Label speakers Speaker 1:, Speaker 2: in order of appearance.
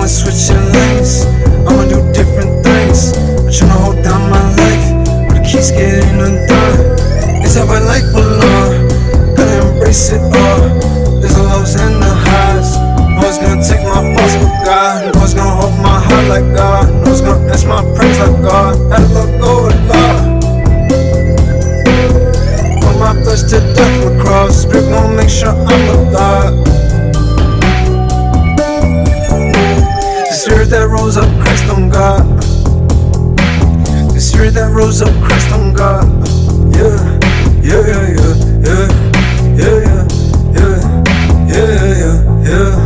Speaker 1: going switching lanes. I'ma do different things. I'm tryna hold down my life, but the keys getting undone. It's how I like belong. Gotta embrace it all. There's the lows and the highs. Always gonna take my pulse with God. Always gonna hold my heart like God. Always gonna answer my prayers like God. Had to let go of love. Put my flesh to death on the cross. Spirit gon' make sure I'm alive. The spirit that rose up, Christ on God. The spirit that rose up, Christ on God. Yeah, yeah, yeah, yeah, yeah, yeah, yeah, yeah, yeah, yeah.